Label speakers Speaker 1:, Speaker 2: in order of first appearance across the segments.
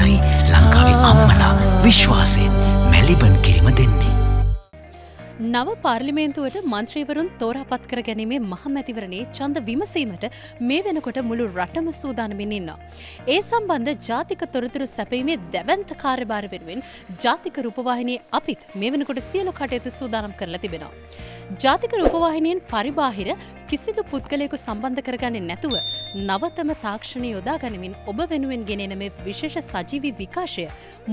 Speaker 1: විශ්වාසයි ලංකාවේ අම්මලා විශ්වාසයෙන් මැලිබන් කිරිම දෙන්නේ.
Speaker 2: නව පාර්ලිමේන්තුවට මන්ත්‍රීවරුන් තෝරාපත් කර ගැනීමේ මහමැතිවරණයේ ඡන්ද විමසීමට මේ වෙනකොට මුළු රටම සූදානමින් ඉන්නවා. ඒ සම්බන්ධ ජාතික තොරතුරු සැපීමේ දැවැන්ත කාර්යභාර වෙනුවෙන් ජාතික රූපවාහිනියේ අපිත් මේ වෙනකොට සියලු කටයුතු සූදානම් කරලා තිබෙනවා. ජාතික රූපවාහිනියෙන් පරිබාහිර කිසිදු පුද්ගලයෙකු සම්බන්ධ කරගන්නේ නැතුව නවතම තාක්ෂණය යොදා ගනිමින් ඔබ වෙනුවෙන් ගෙනෙන මේ විශේෂ සජීවී විකාශය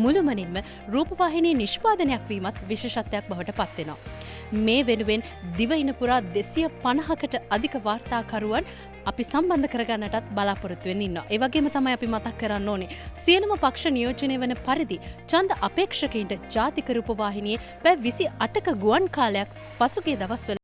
Speaker 2: මුළුමනින්ම රූපවාහිනී නිෂ්පාදනයක් වීමත් විශේෂත්වයක් බවට පත් වෙනවා. මේ වෙනුවෙන් දිවයින පුරා 250කට අධික වාර්තාකරුවන් අපි සම්බන්ධ කරගන්නටත් බලාපොරොත්තු වෙන්න ඉන්නවා. ඒ වගේම තමයි අපි මතක් කරන්න ඕනේ සියලුම පක්ෂ නියෝජනය වන පරිදි ඡන්ද අපේක්ෂකයින්ට ජාතික රූපවාහිනියේ පැය 28ක ගුවන් කාලයක් පසුගිය දවස්වල